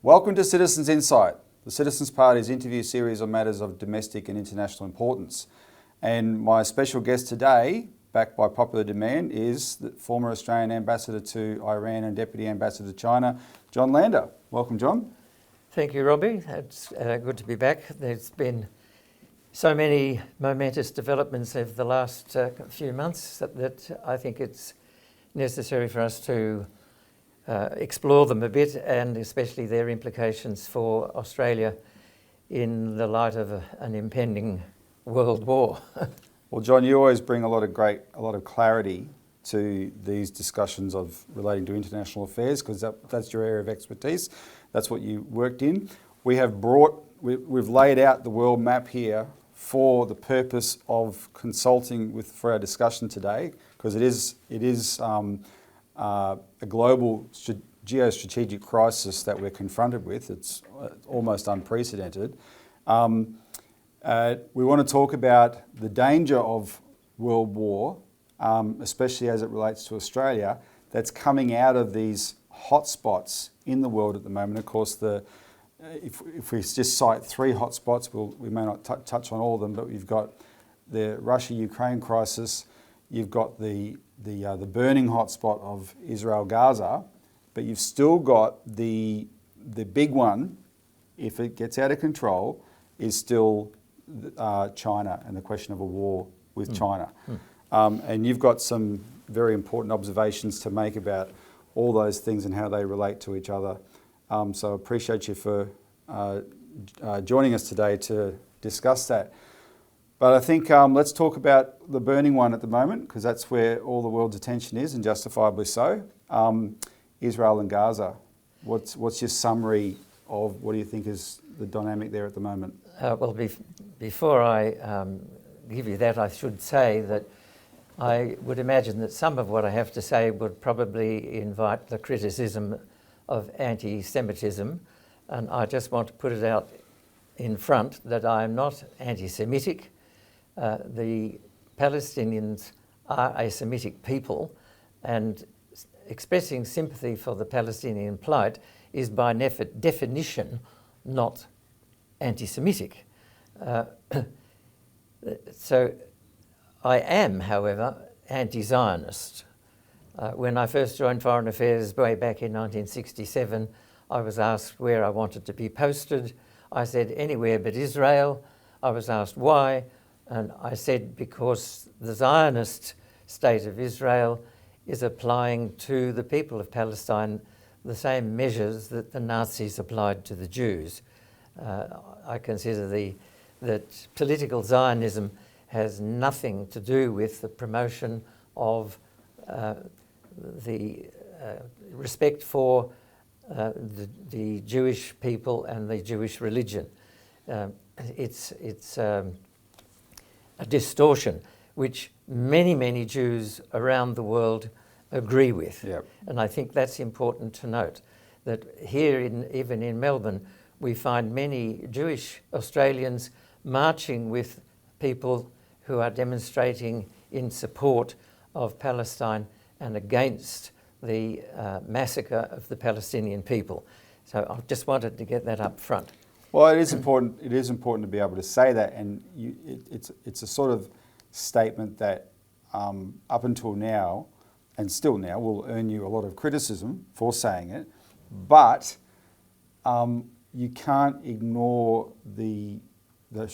Welcome to Citizens Insight, the Citizens Party's interview series on matters of domestic and international importance. And my special guest today, backed by popular demand, is the former Australian Ambassador to Iran and Deputy Ambassador to China, John Lander. Welcome, John. Thank you, Robbie. It's good to be back. There's been so many momentous developments over the last few months that I think it's necessary for us to explore them a bit, and especially their implications for Australia in the light of an impending world war. Well, John, you always bring a lot of clarity to these discussions of relating to international affairs, because that's your area of expertise. That's what you worked in. We've laid out the world map here for the purpose of consulting for our discussion today, because it is a global geostrategic crisis that we're confronted with. It's almost unprecedented. We want to talk about the danger of world war, especially as it relates to Australia, that's coming out of these hotspots in the world at the moment. Of course, if we just cite three hotspots, we may not touch on all of them, but we've got the Russia-Ukraine crisis, you've got the burning hotspot of Israel-Gaza, but you've still got the big one, if it gets out of control, is still China and the question of a war with China. And you've got some very important observations to make about all those things and how they relate to each other. So I appreciate you for joining us today to discuss that. But I think let's talk about the burning one at the moment, because that's where all the world's attention is, and justifiably so. Israel and Gaza. What's your summary of what do you think is the dynamic there at the moment? Well, before I give you that, I should say that I would imagine that some of what I have to say would probably invite the criticism of anti-Semitism, and I just want to put it out in front that I am not anti-Semitic. The Palestinians are a Semitic people, and expressing sympathy for the Palestinian plight is by definition not anti-Semitic. So I am, however, anti-Zionist. When I first joined Foreign Affairs way back in 1967, I was asked where I wanted to be posted. I said anywhere but Israel. I was asked why, and I said because the Zionist state of Israel is applying to the people of Palestine the same measures that the Nazis applied to the Jews. I consider that political Zionism has nothing to do with the promotion of the respect for the Jewish people and the Jewish religion. It's a distortion which many Jews around the world agree with. Yep. And I think that's important to note, that here, even in Melbourne, we find many Jewish Australians marching with people who are demonstrating in support of Palestine and against the massacre of the Palestinian people. So I just wanted to get that up front. Well, it is important. It is important to be able to say that, and it's a sort of statement that up until now, and still now, will earn you a lot of criticism for saying it. But you can't ignore the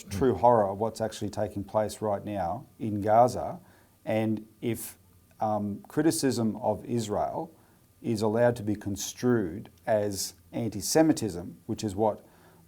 true horror of what's actually taking place right now in Gaza. And if criticism of Israel is allowed to be construed as anti-Semitism, which is what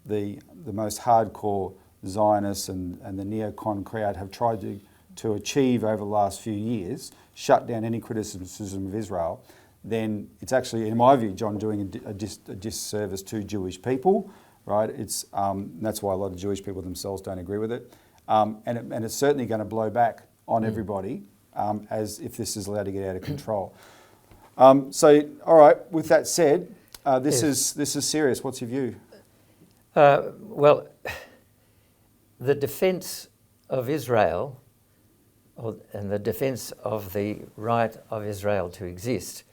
the most hardcore Zionists and the neocon crowd have tried to achieve over the last few years, shut down any criticism of Israel, then it's actually, in my view, John, doing a disservice to Jewish people, right? That's why a lot of Jewish people themselves don't agree with it. And it's certainly going to blow back on everybody as if this is allowed to get out of control. So, all right, with that said, this is serious. What's your view? Well, the defence of Israel and the defence of the right of Israel to exist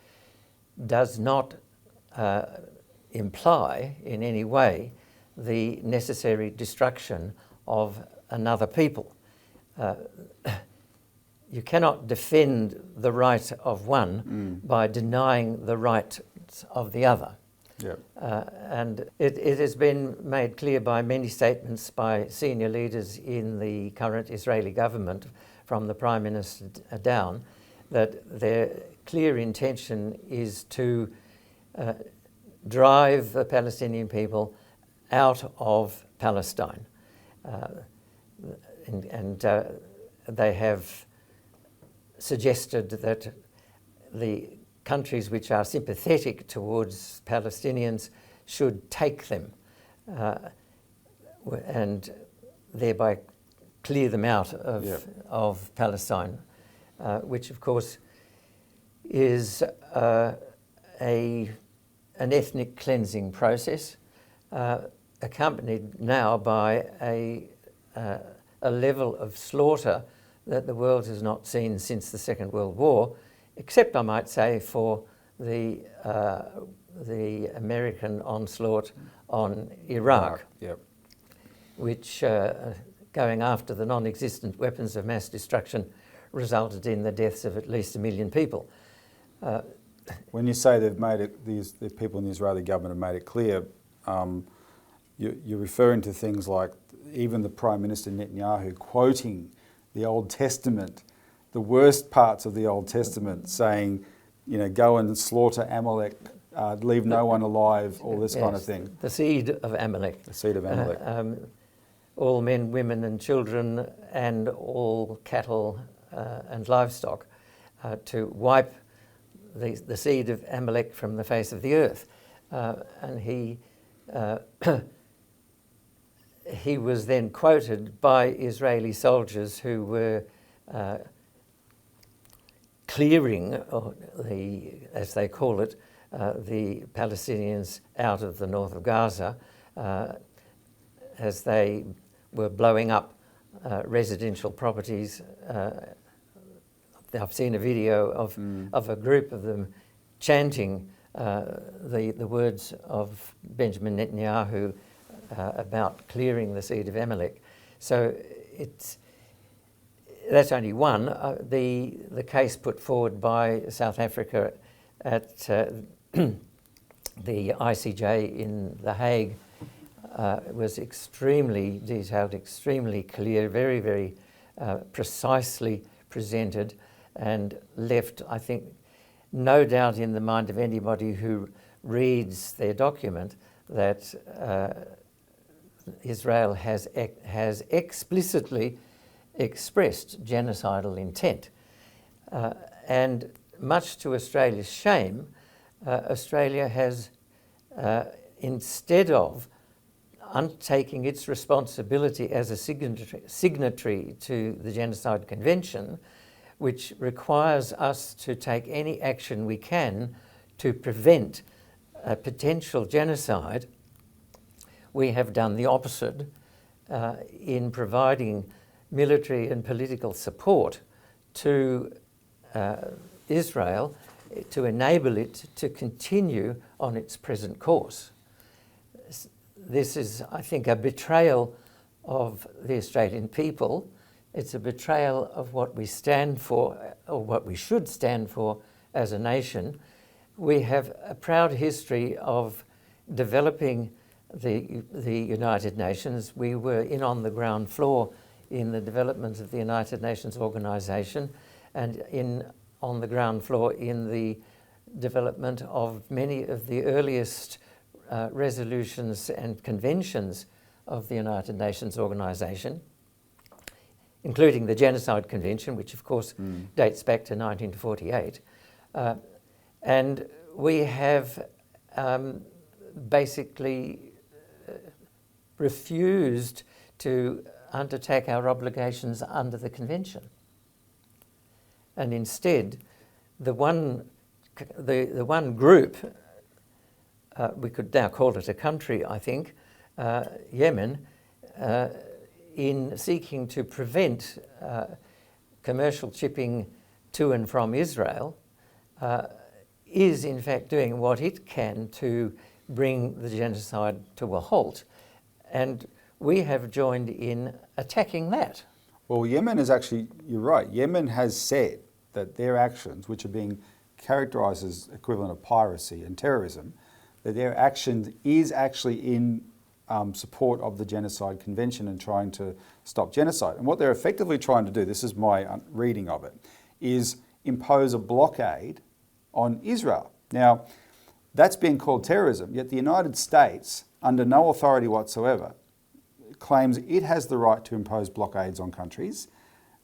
does not imply in any way the necessary destruction of another people. You cannot defend the right of one by denying the right of the other. Yep. And it has been made clear by many statements by senior leaders in the current Israeli government, from the Prime Minister down, that their clear intention is to drive the Palestinian people out of Palestine. And they have suggested that the countries which are sympathetic towards Palestinians should take them and thereby clear them out of Palestine, which of course is an ethnic cleansing process, accompanied now by a level of slaughter that the world has not seen since the Second World War, except, I might say, for the American onslaught on Iraq, which, going after the non-existent weapons of mass destruction, resulted in the deaths of at least 1 million people. When you say they've made it, the people in the Israeli government have made it clear, you're referring to things like even the Prime Minister Netanyahu quoting the Old Testament, the worst parts of the Old Testament, saying, go and slaughter Amalek, leave no one alive, all this kind of thing. The seed of Amalek. The seed of Amalek. All men, women and children and all cattle and livestock, to wipe the seed of Amalek from the face of the earth. And he was then quoted by Israeli soldiers who were clearing, as they call it, the Palestinians out of the north of Gaza as they were blowing up residential properties. I've seen a video of a group of them chanting the words of Benjamin Netanyahu about clearing the seed of Amalek. So that's only one. The case put forward by South Africa at the ICJ in The Hague was extremely detailed, extremely clear, very, very precisely presented, and left, I think, no doubt in the mind of anybody who reads their document that Israel has explicitly expressed genocidal intent. And much to Australia's shame, Australia has, instead of undertaking its responsibility as a signatory to the Genocide Convention, which requires us to take any action we can to prevent a potential genocide, we have done the opposite in providing military and political support to Israel to enable it to continue on its present course. This is, I think, a betrayal of the Australian people. It's a betrayal of what we stand for, or what we should stand for as a nation. We have a proud history of developing the United Nations. We were in on the ground floor in the development of the United Nations Organization, and on the ground floor in the development of many of the earliest resolutions and conventions of the United Nations Organization, including the Genocide Convention, which of course dates back to 1948. And we have basically refused to undertake our obligations under the convention. And instead, the one group, we could now call it a country, I think, Yemen, in seeking to prevent commercial shipping to and from Israel, is in fact doing what it can to bring the genocide to a halt. And we have joined in attacking that. Well, Yemen is actually, you're right, Yemen has said that their actions, which are being characterised as equivalent of piracy and terrorism, that their action is actually in support of the Genocide Convention and trying to stop genocide. And what they're effectively trying to do, this is my reading of it, is impose a blockade on Israel. Now, that's being called terrorism, yet the United States, under no authority whatsoever, claims it has the right to impose blockades on countries,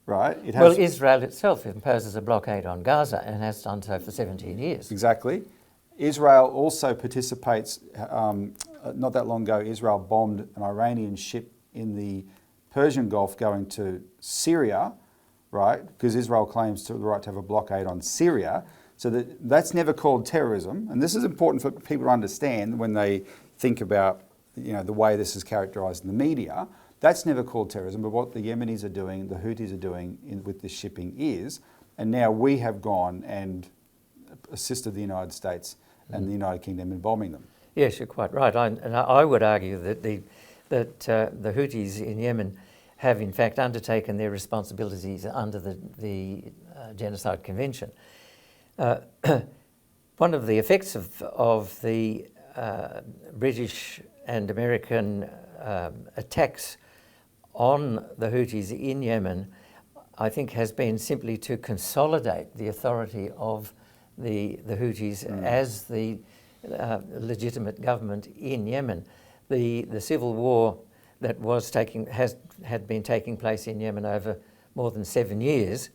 right? Well, Israel itself imposes a blockade on Gaza and has done so for 17 years. Exactly. Israel also participates, not that long ago, Israel bombed an Iranian ship in the Persian Gulf going to Syria, right? Because Israel claims the right to have a blockade on Syria. So that's never called terrorism. And this is important for people to understand when they think about, the way this is characterised in the media. That's never called terrorism, but what the Yemenis are doing, the Houthis are doing with this shipping is, and now we have gone and assisted the United States and the United Kingdom in bombing them. Yes, you're quite right. I would argue that the Houthis in Yemen have in fact undertaken their responsibilities under the Genocide Convention. One of the effects of the British and American attacks on the Houthis in Yemen, I think, has been simply to consolidate the authority of the Houthis as the legitimate government in Yemen. The civil war that had been taking place in Yemen over more than 7 years,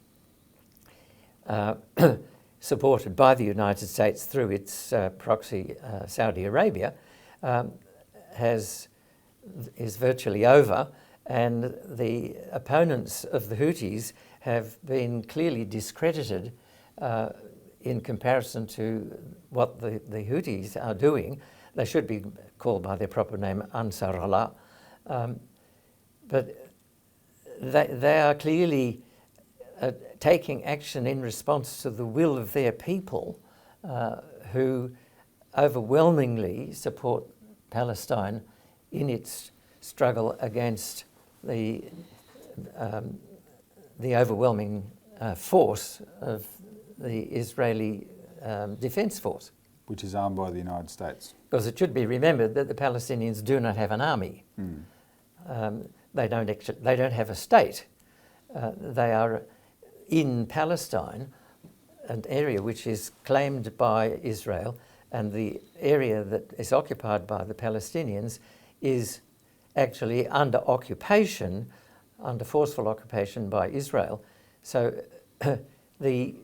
supported by the United States through its proxy Saudi Arabia, is virtually over, and the opponents of the Houthis have been clearly discredited in comparison to what the Houthis are doing. They should be called by their proper name, Ansar Allah, but they are clearly taking action in response to the will of their people, who overwhelmingly support Palestine in its struggle against the overwhelming force of the Israeli Defence Force. Which is armed by the United States. Because it should be remembered that the Palestinians do not have an army. They don't have a state. They are in Palestine, an area which is claimed by Israel, and the area that is occupied by the Palestinians is actually under occupation, under forceful occupation by Israel. So the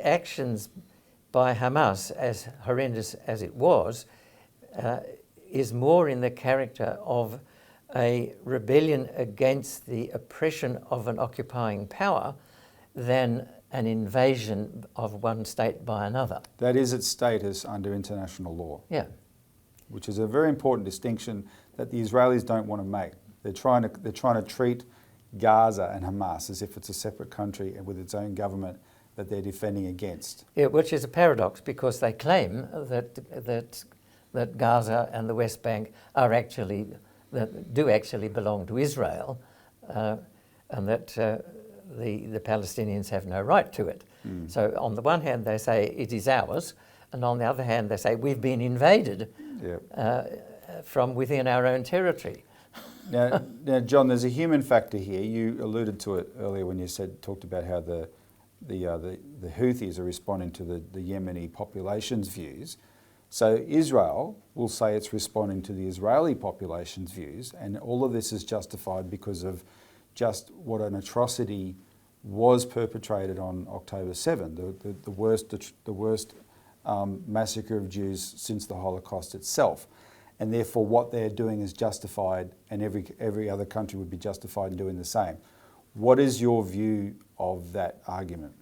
actions by Hamas, as horrendous as it was, is more in the character of a rebellion against the oppression of an occupying power than an invasion of one state by another. That is its status under international law. Yeah. Which is a very important distinction that the Israelis don't want to make. They're trying to treat Gaza and Hamas as if it's a separate country and with its own government that they're defending against. Yeah, which is a paradox because they claim that Gaza and the West Bank do actually belong to Israel, and that the Palestinians have no right to it. So on the one hand they say it is ours, and on the other hand they say we've been invaded from within our own territory. Now, John, there's a human factor here. You alluded to it earlier when you talked about how the Houthis are responding to the Yemeni population's views. So Israel will say it's responding to the Israeli population's views, and all of this is justified because of just what an atrocity was perpetrated on October 7, the worst massacre of Jews since the Holocaust itself. And therefore what they're doing is justified, and every other country would be justified in doing the same. What is your view of that argument?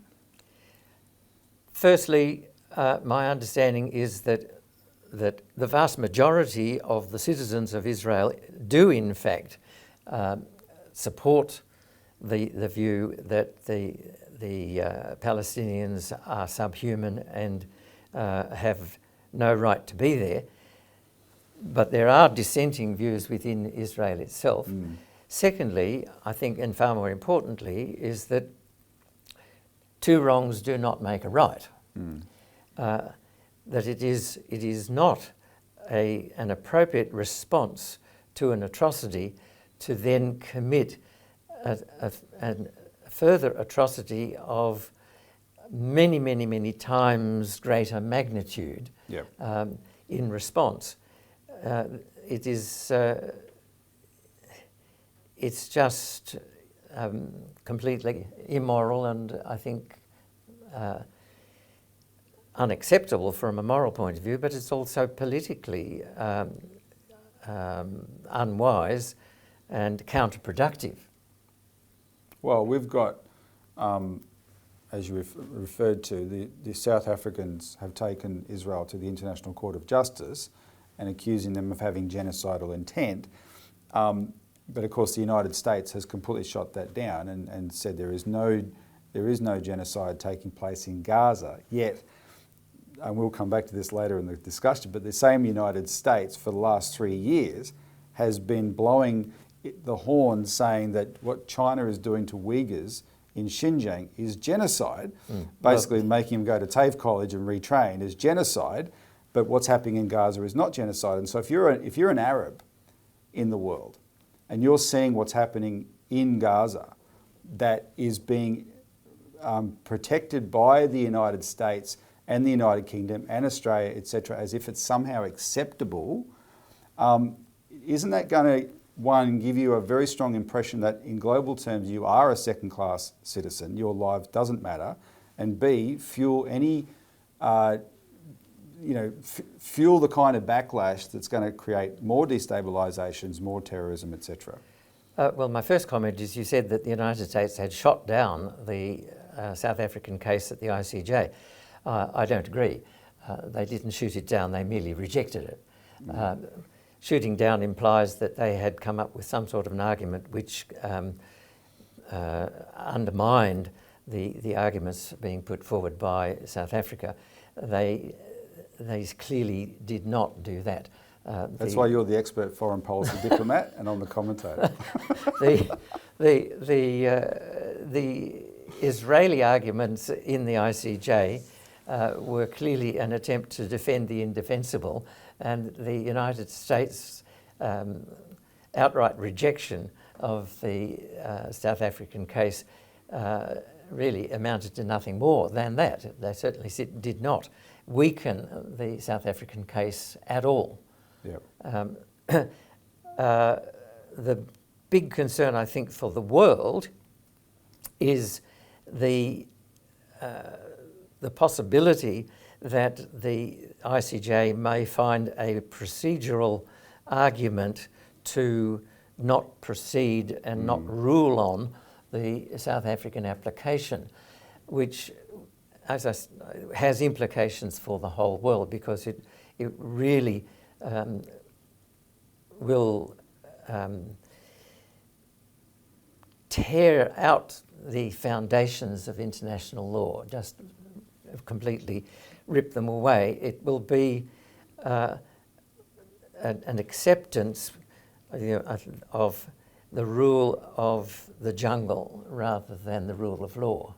Firstly, my understanding is that the vast majority of the citizens of Israel do in fact support the view that the Palestinians are subhuman and have no right to be there. but there are dissenting views within Israel itself. Secondly, I think, and far more importantly, is that two wrongs do not make a right. That it is not an appropriate response to an atrocity to then commit a further atrocity of many, many, many times greater magnitude in response. It's just completely immoral and I think unacceptable from a moral point of view, but it's also politically unwise and counterproductive. Well, we've got, as you referred to, the South Africans have taken Israel to the International Court of Justice and accusing them of having genocidal intent. But of course the United States has completely shot that down and said there is no genocide taking place in Gaza yet. And we'll come back to this later in the discussion, but the same United States for the last 3 years has been blowing the horn saying that what China is doing to Uyghurs in Xinjiang is genocide, basically making them go to TAFE college and retrain is genocide, but what's happening in Gaza is not genocide. And so if you're an Arab in the world and you're seeing what's happening in Gaza that is being protected by the United States and the United Kingdom and Australia, etc., as if it's somehow acceptable, isn't that going to, one, give you a very strong impression that in global terms you are a second-class citizen, your life doesn't matter, and B, fuel any, fuel the kind of backlash that's going to create more destabilisations, more terrorism, etc.? Well, my first comment is you said that the United States had shot down the South African case at the ICJ. I don't agree. They didn't shoot it down, they merely rejected it. Shooting down implies that they had come up with some sort of an argument which undermined the arguments being put forward by South Africa. They clearly did not do that. That's why you're the expert foreign policy diplomat and I'm the commentator. The Israeli arguments in the ICJ were clearly an attempt to defend the indefensible, and the United States' outright rejection of the South African case really amounted to nothing more than that. They certainly did not weaken the South African case at all. Yep. The big concern, I think, for the world is the possibility that the ICJ may find a procedural argument to not proceed and not rule on the South African application, which has implications for the whole world, because it really will tear out the foundations of international law, just completely rip them away. It will be an acceptance of the rule of the jungle rather than the rule of law.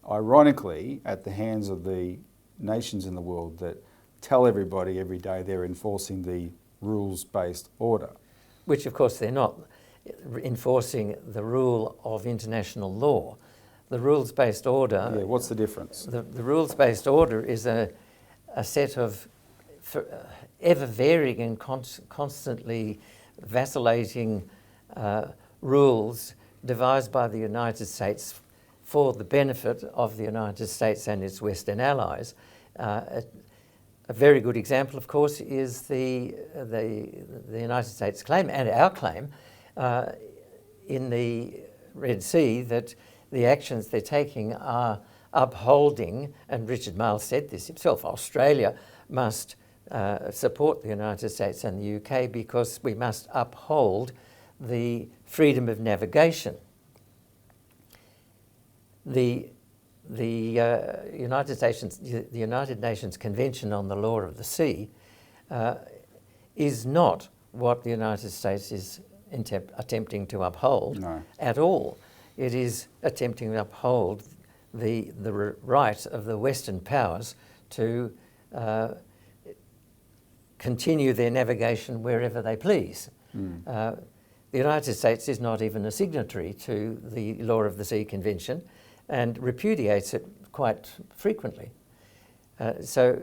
Ironically, at the hands of the nations in the world that tell everybody every day they're enforcing the rules-based order. Which, of course, they're not enforcing the rule of international law. The rules-based order... Yeah, what's the difference? The rules-based order is a set of ever-varying and constantly vacillating rules devised by the United States for the benefit of the United States and its Western allies. A very good example, of course, is the United States claim, and our claim, in the Red Sea, that the actions they're taking are upholding, and Richard Marles said this himself, Australia must support the United States and the UK because we must uphold the freedom of navigation. The United Nations Convention on the Law of the Sea is not what the United States is attempting to uphold at all. It is attempting to uphold the right of the Western powers to continue their navigation wherever they please. The United States is not even a signatory to the Law of the Sea Convention and repudiates it quite frequently. So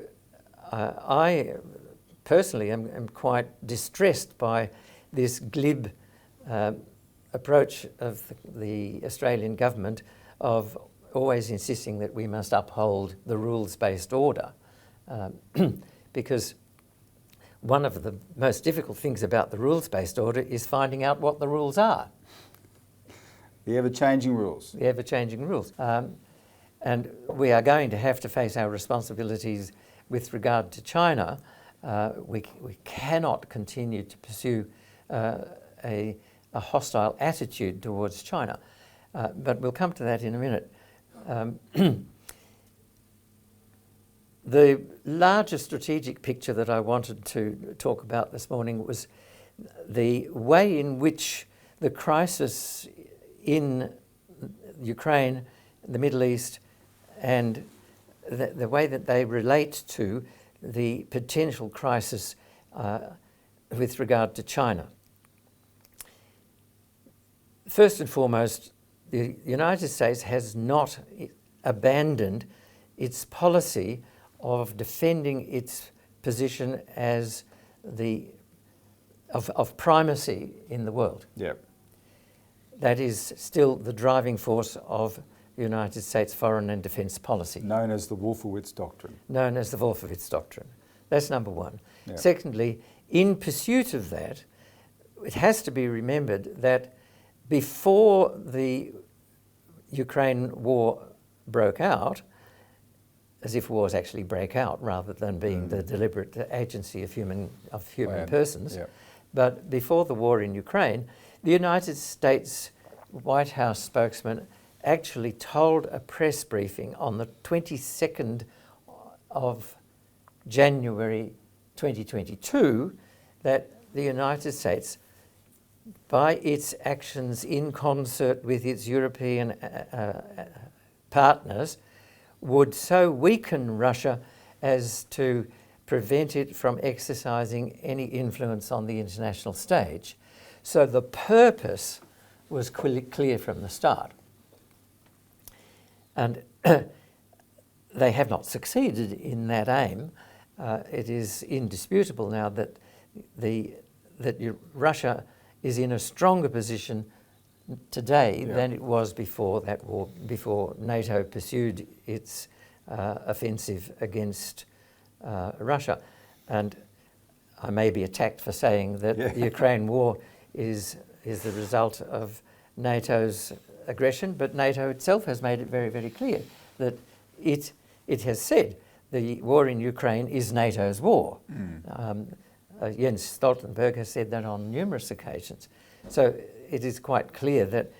I personally am quite distressed by this glib approach of the Australian government of always insisting that we must uphold the rules-based order, because one of the most difficult things about the rules-based order is finding out what the rules are. The ever-changing rules. The ever-changing rules. And we are going to have to face our responsibilities with regard to China. We cannot continue to pursue a hostile attitude towards China. But we'll come to that in a minute. The larger strategic picture that I wanted to talk about this morning was the way in which the crisis in Ukraine, the Middle East, and the way that they relate to the potential crisis with regard to China. First and foremost, the United States has not abandoned its policy of defending its position as of primacy in the world. Yep. That is still the driving force of the United States foreign and defence policy. Known as the Wolfowitz Doctrine. Known as the Wolfowitz Doctrine. That's number one. Yep. Secondly, in pursuit of that, it has to be remembered that before the Ukraine war broke out, as if wars actually break out rather than being the deliberate agency of human persons. Yep. But before the war in Ukraine, the United States White House spokesman actually told a press briefing on the 22nd of January 2022 that the United States, by its actions in concert with its European partners, would so weaken Russia as to prevent it from exercising any influence on the international stage. So the purpose was clear from the start. And they have not succeeded in that aim. It is indisputable now that Russia is in a stronger position today than it was before that war, before NATO pursued its offensive against Russia. And I may be attacked for saying that the Ukraine war is the result of NATO's aggression, but NATO itself has made it very, very clear that it has said the war in Ukraine is NATO's war. Jens Stoltenberg has said that on numerous occasions. So it is quite clear that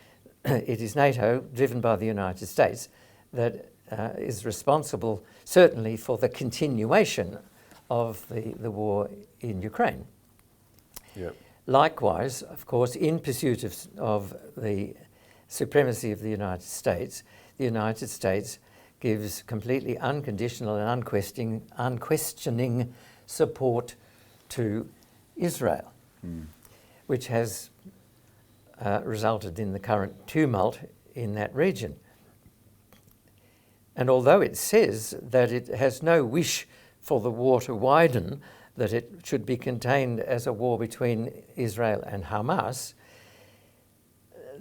it is NATO, driven by the United States, that is responsible certainly for the continuation of the war in Ukraine. Yep. Likewise, of course, in pursuit of the supremacy of the United States gives completely unconditional and unquestioning support to Israel, which has resulted in the current tumult in that region. And although it says that it has no wish for the war to widen, that it should be contained as a war between Israel and Hamas,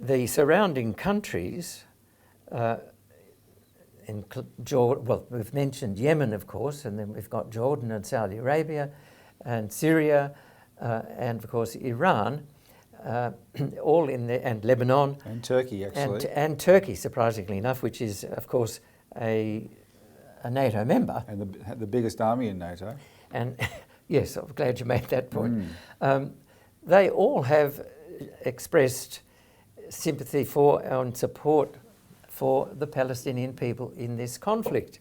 the surrounding countries, we've mentioned Yemen, of course, and then we've got Jordan and Saudi Arabia and Syria and, of course, Iran, all in there, and Lebanon. And Turkey, actually. And Turkey, surprisingly enough, which is, of course, a NATO member. And the biggest army in NATO. And yes, I'm glad you made that point. They all have expressed sympathy for and support for the Palestinian people in this conflict.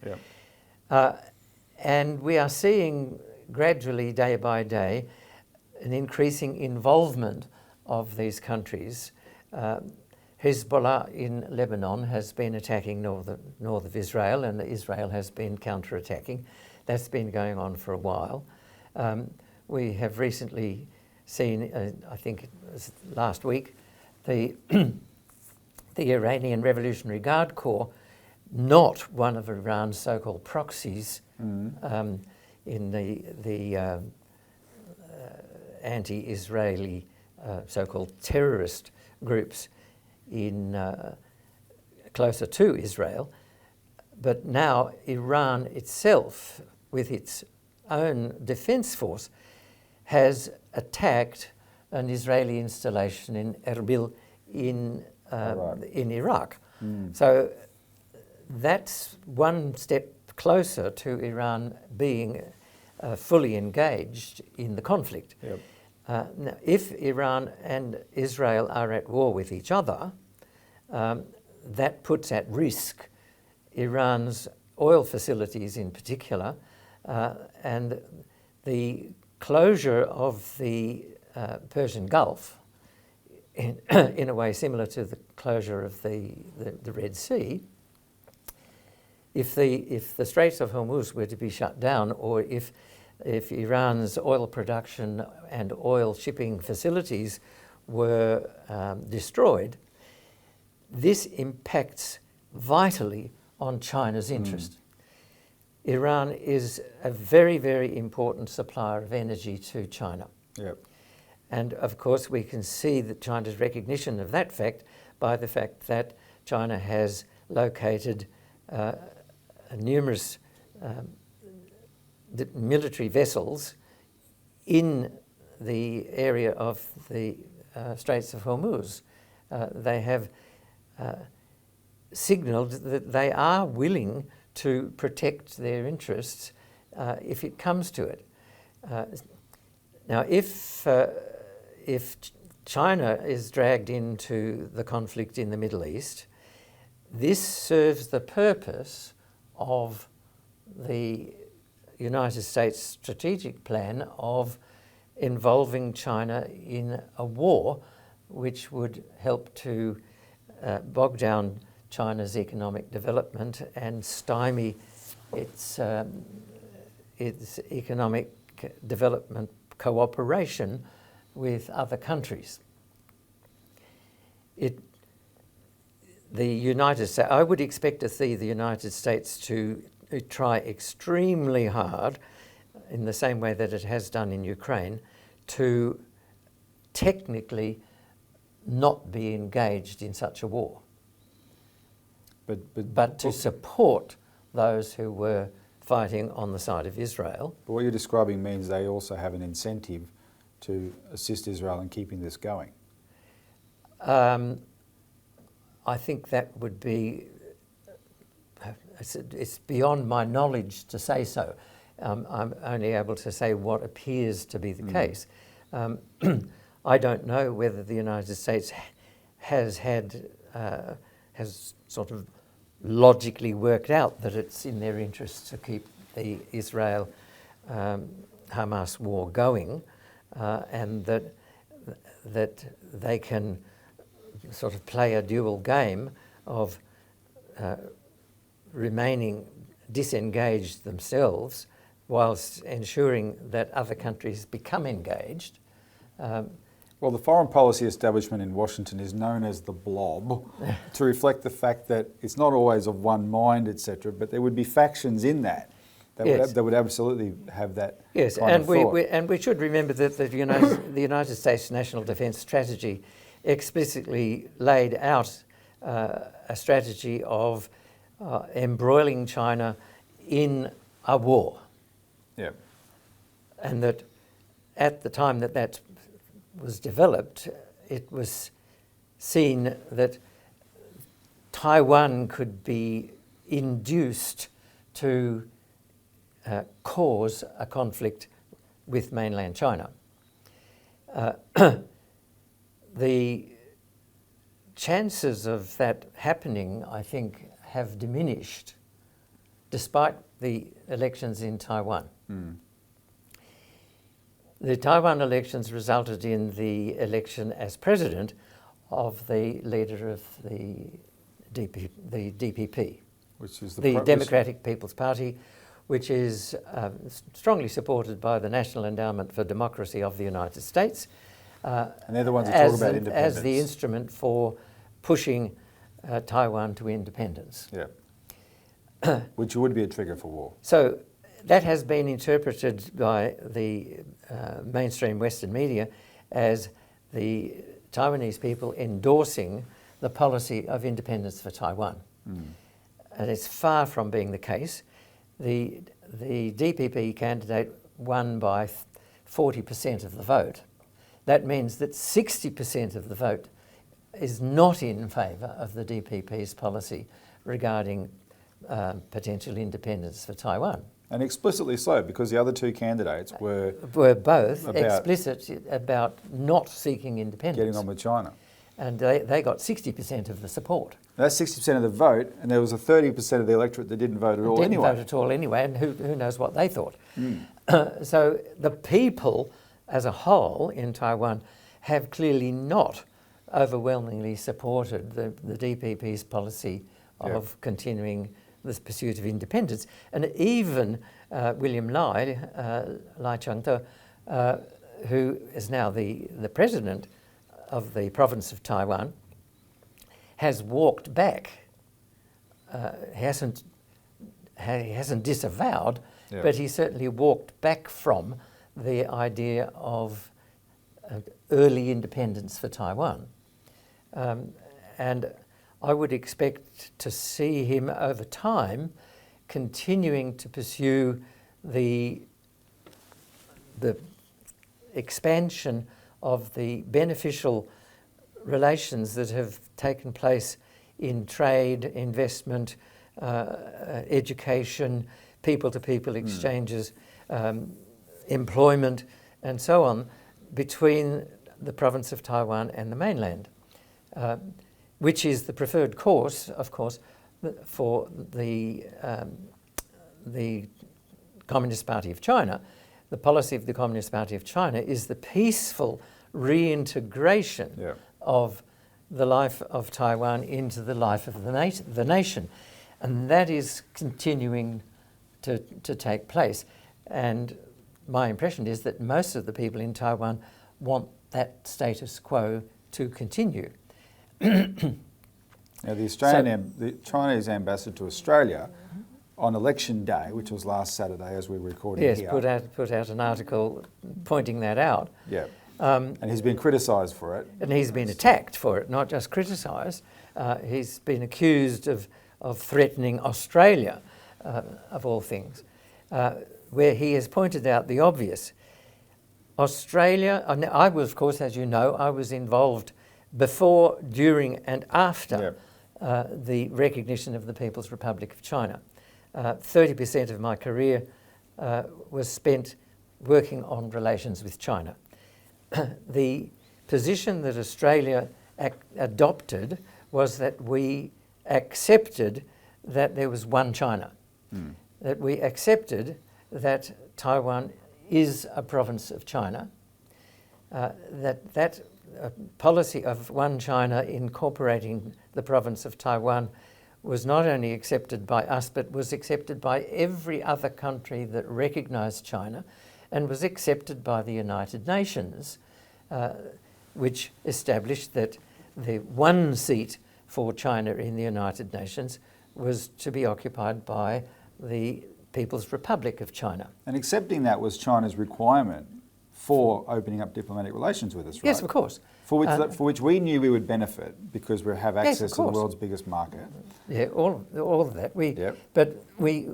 Yep. And we are seeing gradually, day by day, an increasing involvement of these countries. Hezbollah in Lebanon has been attacking north of Israel, and Israel has been counter-attacking. That's been going on for a while. We have recently seen, I think it was last week, the Iranian Revolutionary Guard Corps, not one of Iran's so-called proxies in the anti-Israeli so-called terrorist groups in closer to Israel, but now Iran itself, with its own defence force, has attacked an Israeli installation in Erbil in Iraq. So that's one step closer to Iran being fully engaged in the conflict. Yep. Now, if Iran and Israel are at war with each other, that puts at risk Iran's oil facilities in particular, and the closure of the Persian Gulf, in a way similar to the closure of the Red Sea. If the Straits of Hormuz were to be shut down, or if Iran's oil production and oil shipping facilities were destroyed, this impacts vitally on China's interest. Iran is a very, very important supplier of energy to China. Yep. And of course, we can see that China's recognition of that fact by the fact that China has located numerous military vessels in the area of the Straits of Hormuz. They have signalled that they are willing to protect their interests if it comes to it. Now, if China is dragged into the conflict in the Middle East, this serves the purpose of the United States strategic plan of involving China in a war which would help to bog down China's economic development and stymie its economic development cooperation with other countries. The United States, I would expect to see the United States to try extremely hard, in the same way that it has done in Ukraine, to technically not be engaged in such a war, but to support those who were fighting on the side of Israel. But what you're describing means they also have an incentive to assist Israel in keeping this going. I think that would be, it's beyond my knowledge to say so. I'm only able to say what appears to be the case. I don't know whether the United States has sort of logically worked out that it's in their interest to keep the Israel-Hamas war going, and that they can sort of play a dual game of remaining disengaged themselves whilst ensuring that other countries become engaged. Well, the foreign policy establishment in Washington is known as the blob to reflect the fact that it's not always of one mind, etc., but there would be factions in that that would absolutely have that kind of thought. And we should remember that the United States National Defence Strategy explicitly laid out a strategy of embroiling China in a war. Yeah. And that at the time that was developed, it was seen that Taiwan could be induced to cause a conflict with mainland China. The chances of that happening, I think, have diminished despite the elections in Taiwan. The Taiwan elections resulted in the election as president of the leader of the DPP, which is the Democratic People's Party, which is strongly supported by the National Endowment for Democracy of the United States. And they're the ones who talk about independence. As the instrument for pushing Taiwan to independence. Yeah. Which would be a trigger for war. So that has been interpreted by the mainstream Western media as the Taiwanese people endorsing the policy of independence for Taiwan. And it's far from being the case. The DPP candidate won by 40% of the vote. That means that 60% of the vote is not in favour of the DPP's policy regarding potential independence for Taiwan. And explicitly so, because the other two candidates were both explicit about not seeking independence. Getting on with China. And they got 60% of the support. That's 60% of the vote, and there was a 30% of the electorate that didn't vote at all anyway. Didn't vote at all anyway, and who knows what they thought. So the people as a whole in Taiwan have clearly not overwhelmingly supported the DPP's policy of continuing this pursuit of independence. And even William Lai Ching-te, who is now the president of the province of Taiwan, has walked back. He hasn't disavowed, but he certainly walked back from the idea of early independence for Taiwan. And I would expect to see him over time continuing to pursue the expansion of the beneficial relations that have taken place in trade, investment, education, people-to-people exchanges, employment, and so on, between the province of Taiwan and the mainland, which is the preferred course, of course, for the Communist Party of China. The policy of the Communist Party of China is the peaceful reintegration of the life of Taiwan into the life of the nation. And that is continuing to take place. And my impression is that most of the people in Taiwan want that status quo to continue. Now, the Chinese ambassador to Australia on election day, which was last Saturday as we were recording here. Yes, put out an article pointing that out. Yeah. And he's been criticised for it. And he's been attacked for it, not just criticised. He's been accused of threatening Australia, of all things, where he has pointed out the obvious. Australia, I was, of course, as you know, I was involved before, during and after the recognition of the People's Republic of China. 30% of my career was spent working on relations with China. The position that Australia adopted was that we accepted that there was one China, that we accepted that Taiwan is a province of China, that policy of one China incorporating the province of Taiwan was not only accepted by us, but was accepted by every other country that recognised China, and was accepted by the United Nations, which established that the one seat for China in the United Nations was to be occupied by the People's Republic of China. And accepting that was China's requirement for opening up diplomatic relations with us, right? Yes, of course. For which we knew we would benefit because we have access to the world's biggest market. Yeah, all of that. But we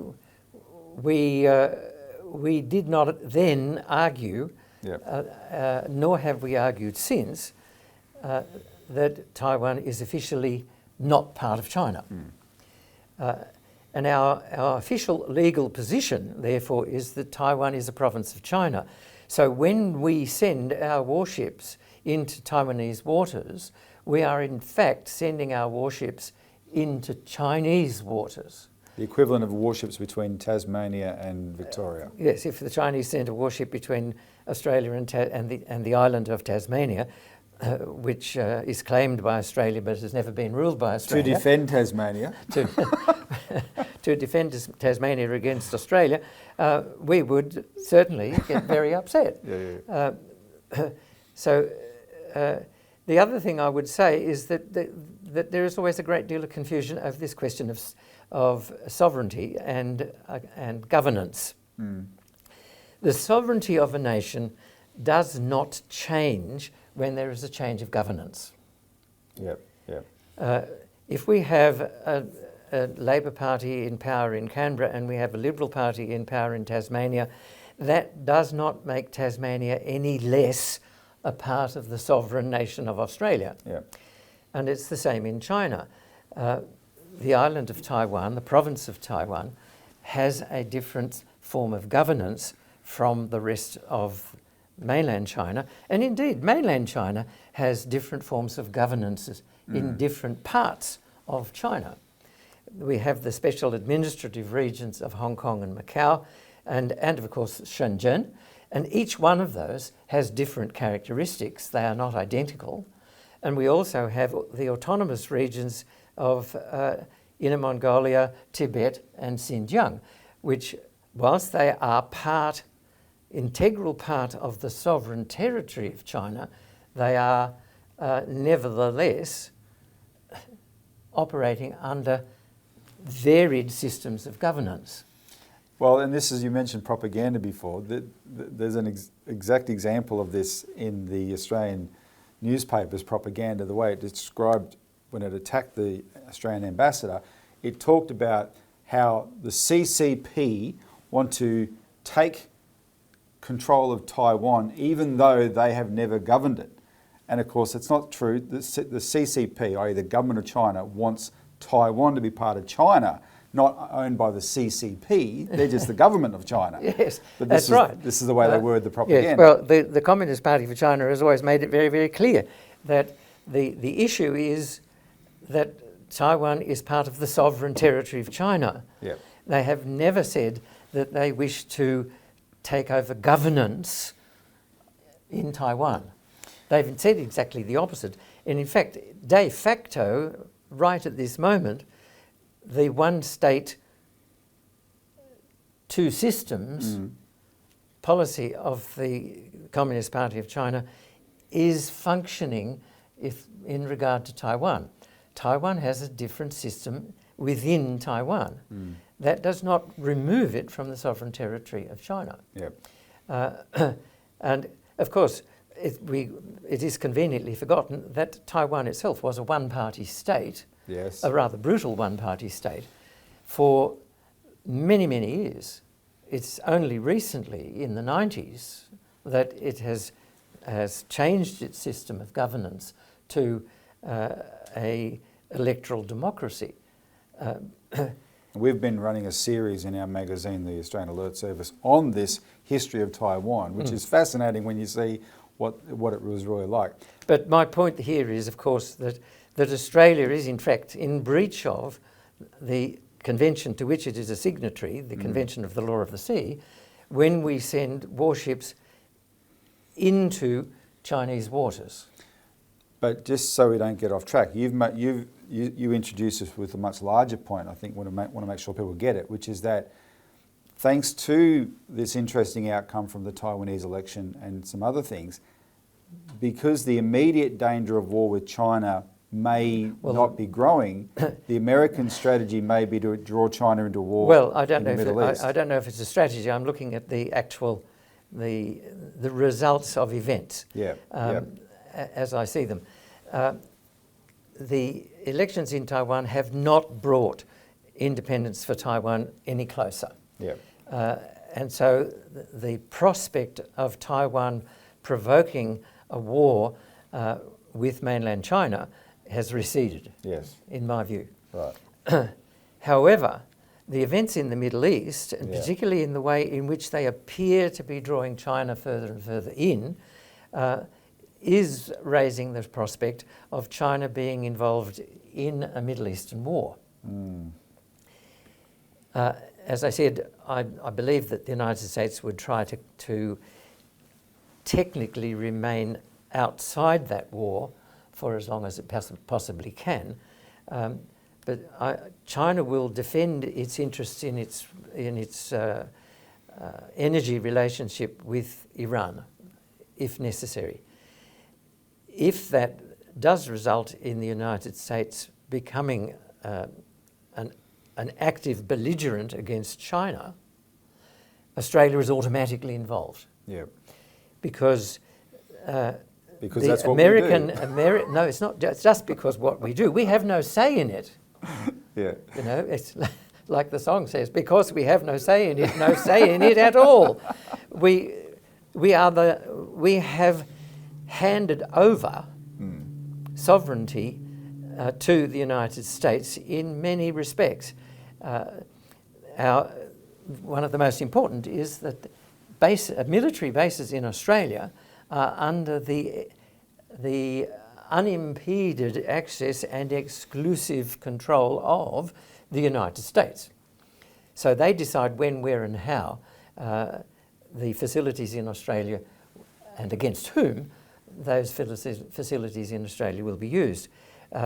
did not then argue, nor have we argued since, that Taiwan is officially not part of China. And our official legal position, therefore, is that Taiwan is a province of China. So when we send our warships into Taiwanese waters, we are in fact sending our warships into Chinese waters. The equivalent of warships between Tasmania and Victoria. Yes, if the Chinese sent a warship between Australia and the island of Tasmania, which is claimed by Australia but has never been ruled by Australia. To defend Tasmania. To defend Tasmania against Australia, we would certainly get very upset. So the other thing I would say is that there is always a great deal of confusion over this question of sovereignty and governance. The sovereignty of a nation does not change when there is a change of governance. If we have a Labor Party in power in Canberra and we have a Liberal Party in power in Tasmania, that does not make Tasmania any less a part of the sovereign nation of Australia. And it's the same in China. The island of Taiwan, the province of Taiwan, has a different form of governance from the rest of mainland China. And indeed, mainland China has different forms of governances in different parts of China. We have the special administrative regions of Hong Kong and Macau, and of course Shenzhen, and each one of those has different characteristics. They are not identical. And we also have the autonomous regions of Inner Mongolia, Tibet and Xinjiang, which, whilst they are integral part of the sovereign territory of China, they are nevertheless operating under varied systems of governance. Well, and this is, you mentioned propaganda before. There's an exact example of this in the Australian newspapers' propaganda, the way it described when it attacked the Australian ambassador. It talked about how the CCP want to take control of Taiwan even though they have never governed it. And of course, it's not true. The CCP, i.e. the government of China, wants Taiwan to be part of China, not owned by the CCP. They're just the government of China. Yes, but that's right. This is the way they word the propaganda. Yes, well, the Communist Party for China has always made it very, very clear that the issue is that Taiwan is part of the sovereign territory of China. They have never said that they wish to take over governance in Taiwan. They've said exactly the opposite. And in fact, de facto, right at this moment, the one state, two systems policy of the Communist Party of China is functioning in regard to Taiwan. Taiwan has a different system within Taiwan. That does not remove it from the sovereign territory of China. And of course, it is conveniently forgotten that Taiwan itself was a one-party state, a rather brutal one-party state, for many, many years. It's only recently, in the 90s, that it has changed its system of governance to a electoral democracy. We've been running a series in our magazine, the Australian Alert Service, on this history of Taiwan, which is fascinating when you see what it was really like. But my point here is, of course, that Australia is in fact in breach of the convention to which it is a signatory, the Convention of the Law of the Sea, when we send warships into Chinese waters. But just so we don't get off track, you introduced us with a much larger point. I think want to make sure people get it, which is that thanks to this interesting outcome from the Taiwanese election and some other things, because the immediate danger of war with China may not be growing, the American strategy may be to draw China into war. Well, I don't know if it's a strategy. I'm looking at the actual the results of events. As I see them. The elections in Taiwan have not brought independence for Taiwan any closer. And so the prospect of Taiwan provoking a war with mainland China has receded, in my view. However, the events in the Middle East, and particularly in the way in which they appear to be drawing China further and further in, is raising the prospect of China being involved in a Middle Eastern war. As I said, I believe that the United States would try to technically remain outside that war for as long as it possibly can. But China will defend its interests in its energy relationship with Iran, if necessary. If that does result in the United States becoming an active belligerent against China, Australia is automatically involved. Yeah. Because that's what we do. No, it's not just because what we do. We have no say in it. Yeah. You know, it's like the song says, because we have no say in it, no say in it at all. We have handed over sovereignty to the United States in many respects. One of the most important is that military bases in Australia are under the unimpeded access and exclusive control of the United States. So they decide when, where and how the facilities in Australia, and against whom those facilities in Australia will be used.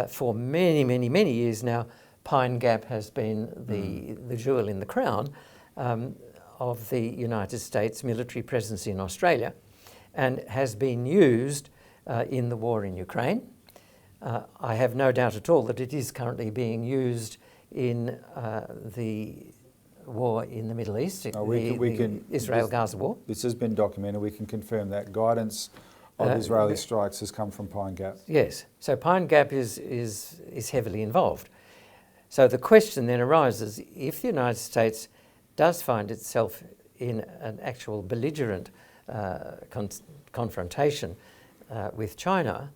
For many, many, many years now, Pine Gap has been the jewel in the crown of the United States military presence in Australia, and has been used in the war in Ukraine. I have no doubt at all that it is currently being used in the war in the Middle East, the Israel-Gaza war. This has been documented. We can confirm that guidance of Israeli strikes has come from Pine Gap. Yes, so Pine Gap is heavily involved. So the question then arises, if the United States does find itself in an actual belligerent confrontation with China,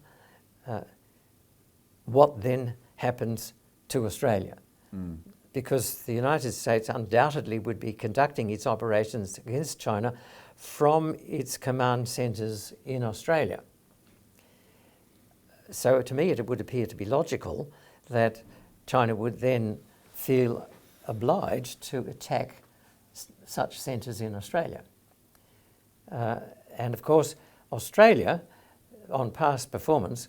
what then happens to Australia? Because the United States undoubtedly would be conducting its operations against China from its command centres in Australia. So to me it would appear to be logical that China would then feel obliged to attack such centres in Australia. And of course Australia, on past performance,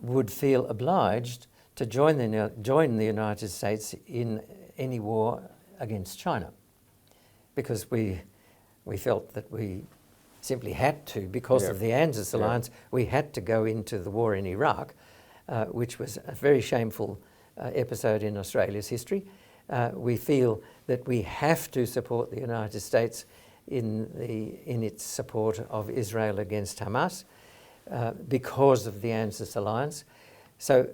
would feel obliged to join the United States in any war against China, because we felt that we simply had to, because of the ANZUS alliance, we had to go into the war in Iraq, which was a very shameful episode in Australia's history. We feel that we have to support the United States in its support of Israel against Hamas because of the ANZUS alliance. So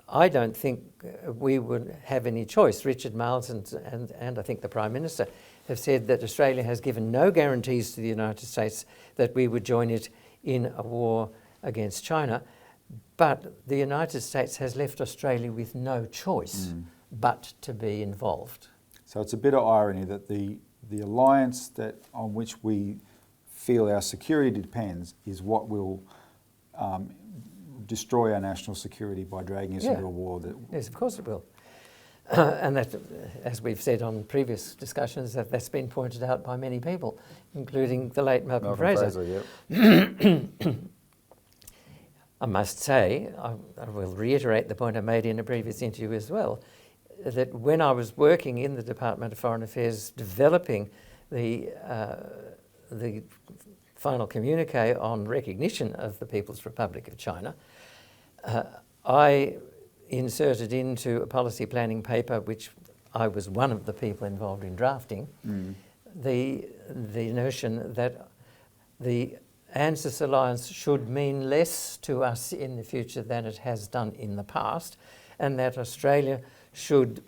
I don't think we would have any choice. Richard Marles and I think the Prime Minister have said that Australia has given no guarantees to the United States that we would join it in a war against China, but the United States has left Australia with no choice but to be involved. So it's a bit of irony that the alliance on which we feel our security depends is what will destroy our national security by dragging us into a war. Yes, of course it will. And that, as we've said on previous discussions, that's been pointed out by many people, including the late Malcolm Fraser. I must say, I will reiterate the point I made in a previous interview as well, that when I was working in the Department of Foreign Affairs developing the final communique on recognition of the People's Republic of China, I inserted into a policy planning paper, which I was one of the people involved in drafting, the notion that the ANZUS alliance should mean less to us in the future than it has done in the past, and that Australia should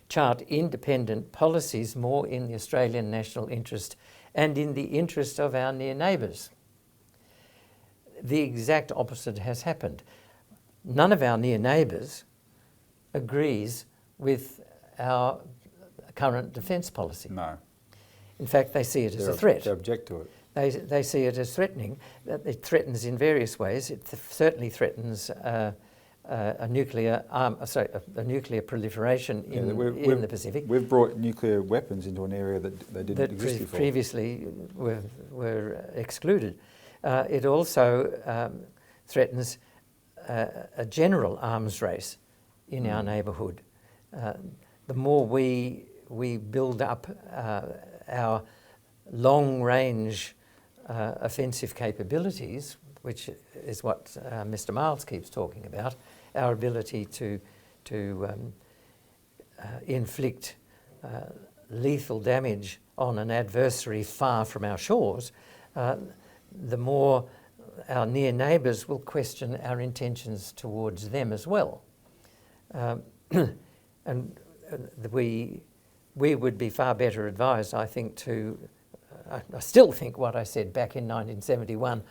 chart independent policies more in the Australian national interest and in the interest of our near neighbours. The exact opposite has happened. None of our near neighbours agrees with our current defence policy. No. In fact, they see it as a threat. They object to it. They see it as threatening. It threatens in various ways. It certainly threatens a nuclear proliferation in the Pacific. We've brought nuclear weapons into an area that they didn't exist before. Previously were excluded. It also threatens a general arms race in our neighbourhood. The more we build up our long-range offensive capabilities, which is what Mr. Miles keeps talking about, our ability to inflict lethal damage on an adversary far from our shores, the more our near neighbours will question our intentions towards them as well. And we would be far better advised, I think, I still think what I said back in 1971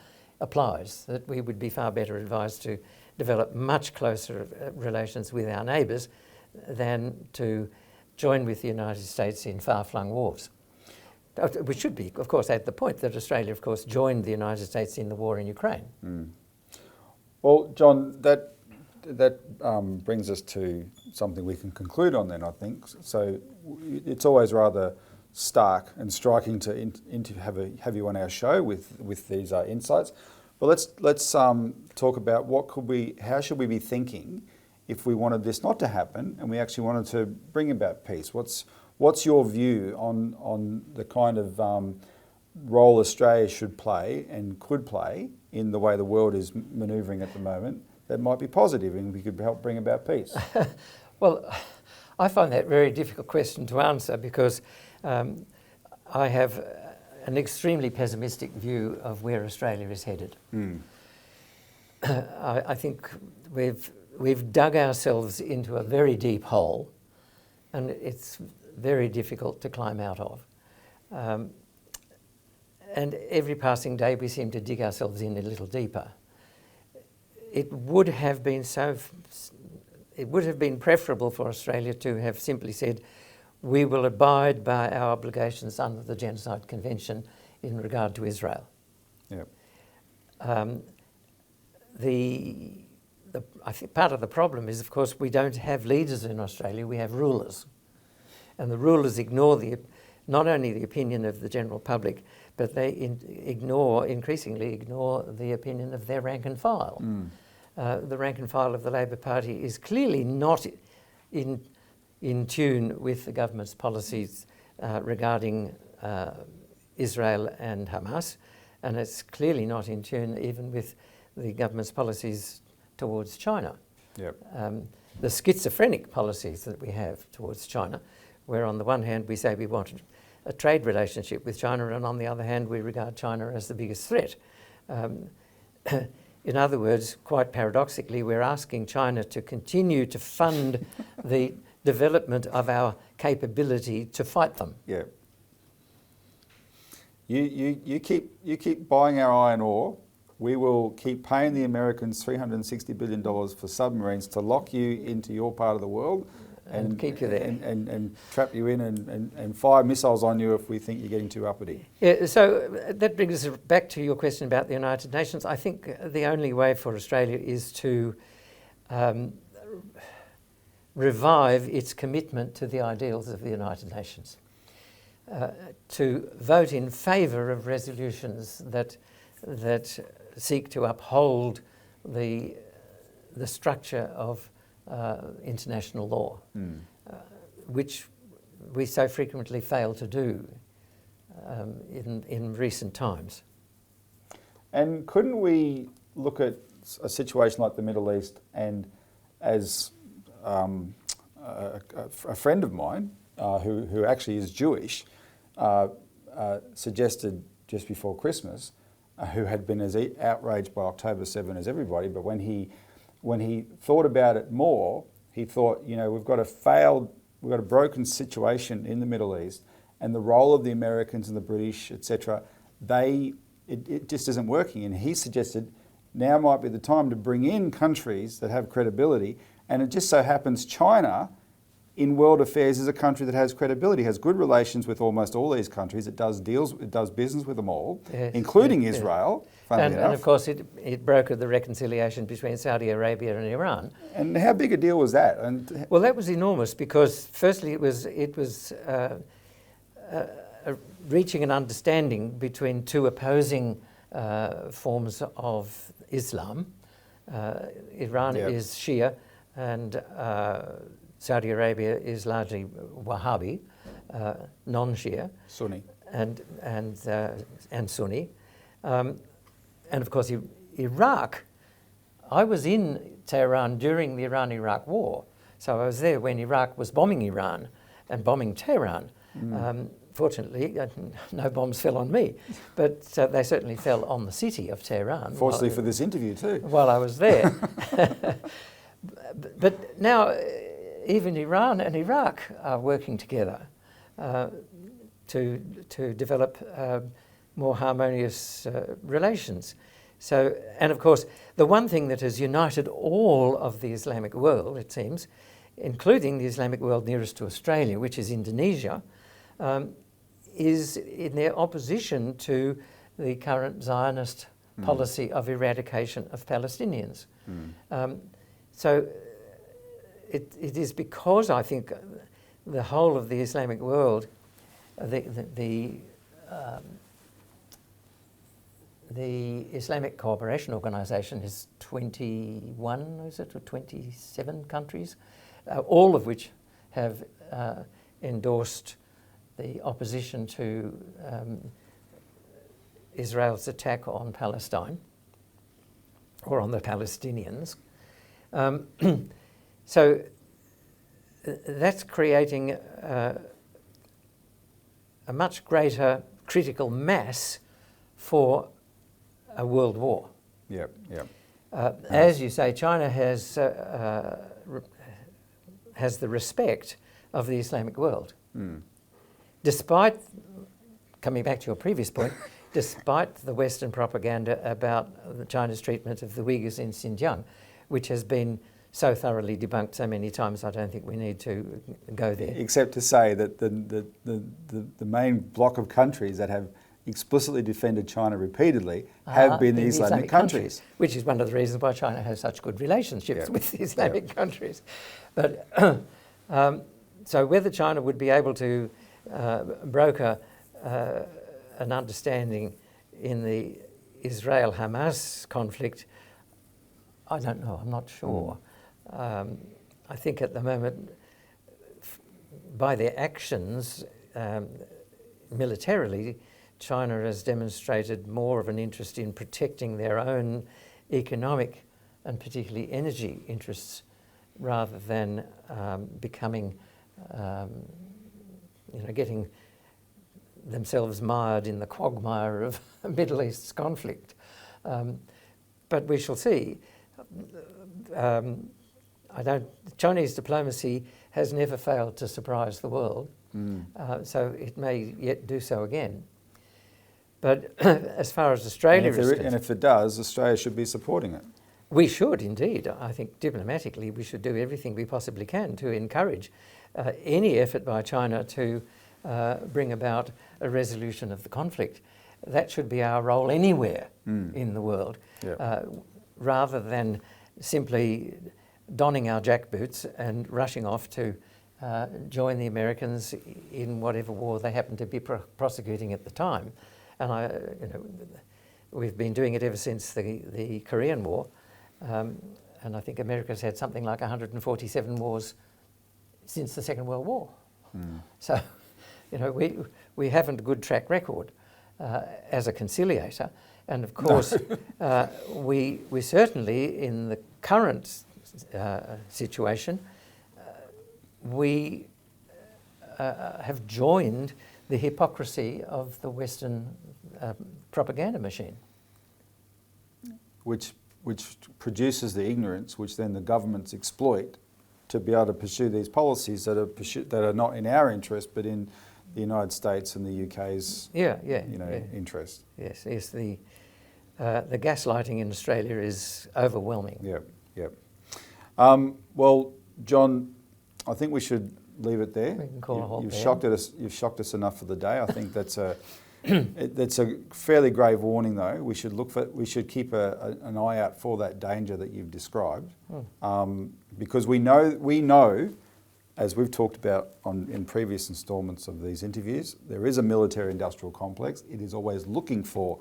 applies, that we would be far better advised to develop much closer relations with our neighbours than to join with the United States in far-flung wars. We should be, of course, at the point that Australia, of course, joined the United States in the war in Ukraine. Mm. Well, John, that brings us to something we can conclude on then, I think. So it's always rather stark and striking to have you on our show with these insights. But let's talk about how should we be thinking if we wanted this not to happen and we actually wanted to bring about peace. What's your view on the kind of role Australia should play and could play in the way the world is manoeuvring at the moment that might be positive and we could help bring about peace? Well, I find that a very difficult question to answer because I have an extremely pessimistic view of where Australia is headed. Mm. I think we've dug ourselves into a very deep hole, and it's very difficult to climb out of. And every passing day we seem to dig ourselves in a little deeper. It would have been preferable for Australia to have simply said, we will abide by our obligations under the Genocide Convention in regard to Israel. Yep. I think part of the problem is, of course, we don't have leaders in Australia, we have rulers. And the rulers ignore not only the opinion of the general public, but they increasingly ignore the opinion of their rank and file. Mm. The rank and file of the Labor Party is clearly not in tune with the government's policies regarding Israel and Hamas, and it's clearly not in tune even with the government's policies towards China. Yep. The schizophrenic policies that we have towards China, where on the one hand we say we want a trade relationship with China, and on the other hand we regard China as the biggest threat. In other words, quite paradoxically, we're asking China to continue to fund the development of our capability to fight them. Yeah. You keep buying our iron ore. We will keep paying the Americans $360 billion for submarines to lock you into your part of the world and keep you there and trap you in and fire missiles on you if we think you're getting too uppity. Yeah, so that brings us back to your question about the United Nations. I think the only way for Australia is to revive its commitment to the ideals of the United Nations, to vote in favour of resolutions that seek to uphold the structure of international law, which we so frequently fail to do in recent times. And couldn't we look at a situation like the Middle East and as a friend of mine who actually is Jewish suggested just before Christmas, who had been as outraged by October 7 as everybody, but when he thought about it more, he thought, we've got a broken situation in the Middle East, and the role of the Americans and the British, etc., it just isn't working. And he suggested now might be the time to bring in countries that have credibility, and it just so happens China in world affairs is a country that has credibility, has good relations with almost all these countries. It does deals, it does business with them all, Yes, including yes, Israel. yes. Funnily And enough. of course, it brokered the reconciliation between Saudi Arabia and Iran. And how big a deal was that? And Well, that was enormous because, firstly, it was reaching an understanding between two opposing forms of Islam. Iran Yep. is Shia, and Saudi Arabia is largely Wahhabi, non-Shia, Sunni. and Sunni. And of course, Iraq. I was in Tehran during the Iran-Iraq War, so I was there when Iraq was bombing Iran and bombing Tehran. Fortunately, no bombs fell on me, but they certainly fell on the city of Tehran. Fortunately for this interview too. While I was there. But now, even Iran and Iraq are working together to develop more harmonious relations. So, and of course, the one thing that has united all of the Islamic world, it seems, including the Islamic world nearest to Australia, which is Indonesia, is in their opposition to the current Zionist policy of eradication of Palestinians. So it is because I think the whole of the Islamic world, the Islamic Cooperation Organization is 21, is it, or 27 countries, all of which have endorsed the opposition to Israel's attack on Palestine, or on the Palestinians. So that's creating a much greater critical mass for a world war. Yep, yep. As you say, China has the respect of the Islamic world. Despite, coming back to your previous point, despite the Western propaganda about China's treatment of the Uyghurs in Xinjiang, which has been so thoroughly debunked so many times, I don't think we need to go there. Except to say that the main block of countries that have explicitly defended China repeatedly have been the Islamic countries. Which is one of the reasons why China has such good relationships with the Islamic countries. But so whether China would be able to broker an understanding in the Israel-Hamas conflict, I don't know, I'm not sure. I think at the moment, by their actions, militarily, China has demonstrated more of an interest in protecting their own economic and particularly energy interests rather than becoming, getting themselves mired in the quagmire of Middle East's conflict. But we shall see. Chinese diplomacy has never failed to surprise the world, so it may yet do so again. But as far as Australia is concerned, and if it does, Australia should be supporting it. We should indeed. I think diplomatically we should do everything we possibly can to encourage any effort by China to bring about a resolution of the conflict. That should be our role anywhere in the world, rather than simply donning our jackboots and rushing off to join the Americans in whatever war they happen to be prosecuting at the time. And we've been doing it ever since the Korean War, and I think America's had something like 147 wars since the Second World War. So, we haven't a good track record as a conciliator, and of course, we certainly in the current situation, we have joined the hypocrisy of the Western propaganda machine. Which produces the ignorance which then the governments exploit to be able to pursue these policies that are not in our interest but in the United States and the UK's interest. Yes, the gaslighting in Australia is overwhelming. Yep. Well, John, I think we should leave it there. We can call a halt You've there. shocked us enough for the day. I think that's that's a fairly grave warning, though. We should keep an eye out for that danger that you've described, because we know, as we've talked about in previous instalments of these interviews, there is a military-industrial complex. It is always looking for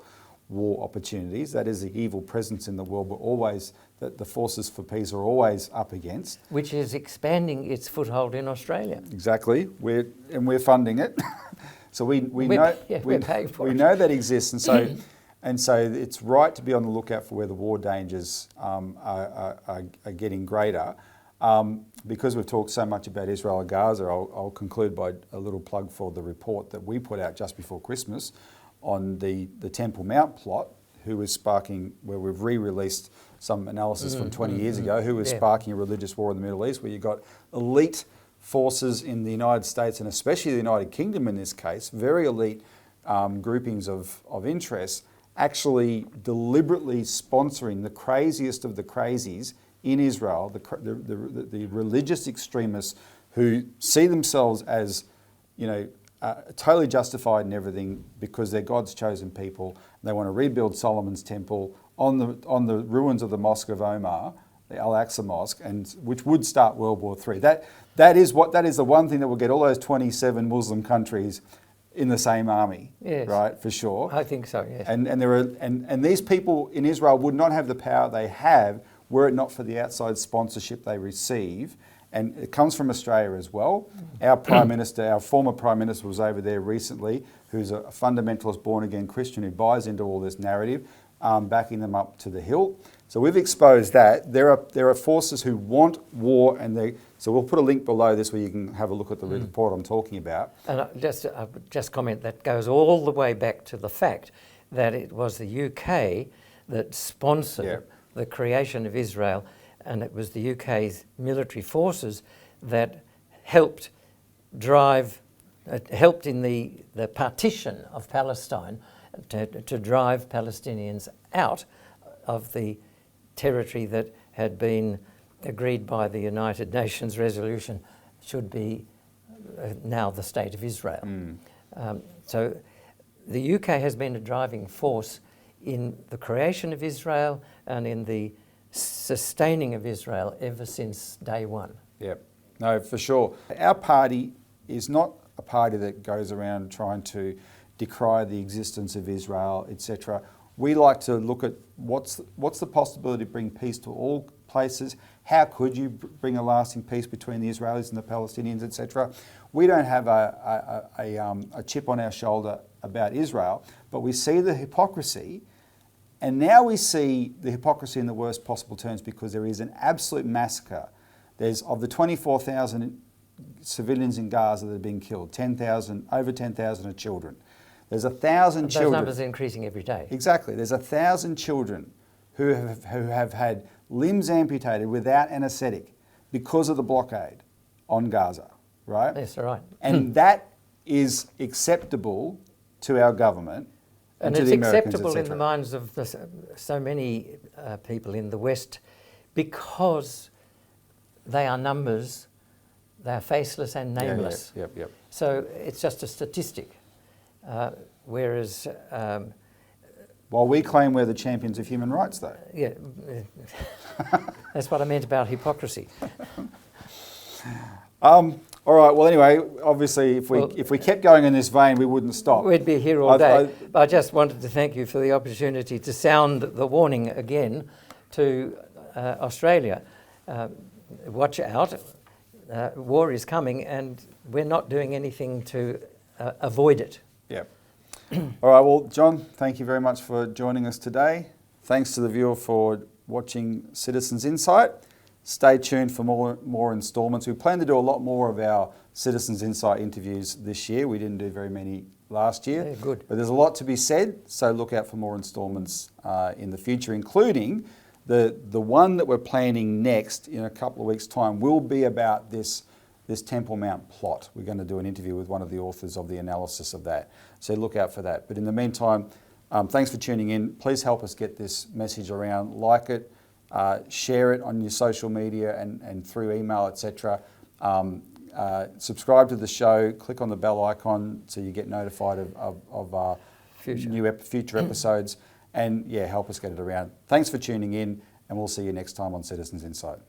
war opportunities. That is the evil presence in the world, but always that the forces for peace are always up against. Which is expanding its foothold in Australia. Exactly. We're funding it. So we know we're paying for we it. know that exists, and so it's right to be on the lookout for where the war dangers are getting greater. Because we've talked so much about Israel and Gaza, I'll conclude by a little plug for the report that we put out just before Christmas on the Temple Mount plot, who was sparking, where we've re-released some analysis from 20 years ago, who was sparking a religious war in the Middle East, where you've got elite forces in the United States, and especially the United Kingdom in this case, very elite groupings of interests, actually deliberately sponsoring the craziest of the crazies in Israel, the religious extremists who see themselves as, totally justified in everything because they're God's chosen people. They want to rebuild Solomon's temple on the ruins of the Mosque of Omar, the Al-Aqsa Mosque, and which would start World War III. That is the one thing that will get all those 27 Muslim countries in the same army, right? For sure. I think so. Yes. And these people in Israel would not have the power they have were it not for the outside sponsorship they receive. And it comes from Australia as well. Our former Prime Minister was over there recently, who's a fundamentalist born-again Christian who buys into all this narrative, backing them up to the hilt. So we've exposed that. There are forces who want war, so we'll put a link below this where you can have a look at the report I'm talking about. And just comment, that goes all the way back to the fact that it was the UK that sponsored the creation of Israel, and it was the UK's military forces that helped in the partition of Palestine to drive Palestinians out of the territory that had been agreed by the United Nations resolution should be now the State of Israel. So the UK has been a driving force in the creation of Israel and in the sustaining of Israel ever since day one. Yep. No, for sure. Our party is not a party that goes around trying to decry the existence of Israel, etc. We like to look at what's the possibility to bring peace to all places. How could you bring a lasting peace between the Israelis and the Palestinians, etc.? We don't have a chip on our shoulder about Israel, but we see the hypocrisy. And now we see the hypocrisy in the worst possible terms, because there is an absolute massacre. There's, of the 24,000 civilians in Gaza that have been killed, over 10,000 are children. There's 1,000 children. Those numbers are increasing every day. Exactly. There's 1,000 children who have had limbs amputated without anaesthetic because of the blockade on Gaza, right? That's right. And that is acceptable to our government. And it's acceptable in the minds of so many people in the West because they are numbers, they are faceless and nameless. Yep. So it's just a statistic. Whereas... while we claim we're the champions of human rights, though. Yeah, that's what I meant about hypocrisy. All right. Well, anyway, obviously, if we kept going in this vein, we wouldn't stop. We'd be here all day. I just wanted to thank you for the opportunity to sound the warning again to Australia. Watch out. War is coming, and we're not doing anything to avoid it. Yeah. All right. Well, John, thank you very much for joining us today. Thanks to the viewer for watching Citizens Insight. Stay tuned for more instalments. We plan to do a lot more of our Citizens Insight interviews this year. We didn't do very many last year. Yeah, good. But there's a lot to be said, so look out for more instalments in the future, including the one that we're planning next in a couple of weeks' time will be about this Temple Mount plot. We're going to do an interview with one of the authors of the analysis of that. So look out for that. But in the meantime, thanks for tuning in. Please help us get this message around. Like it. Share it on your social media and through email, etc. subscribe to the show, click on the bell icon so you get notified of future episodes, and help us get it around. Thanks for tuning in, and we'll see you next time on Citizens Insight.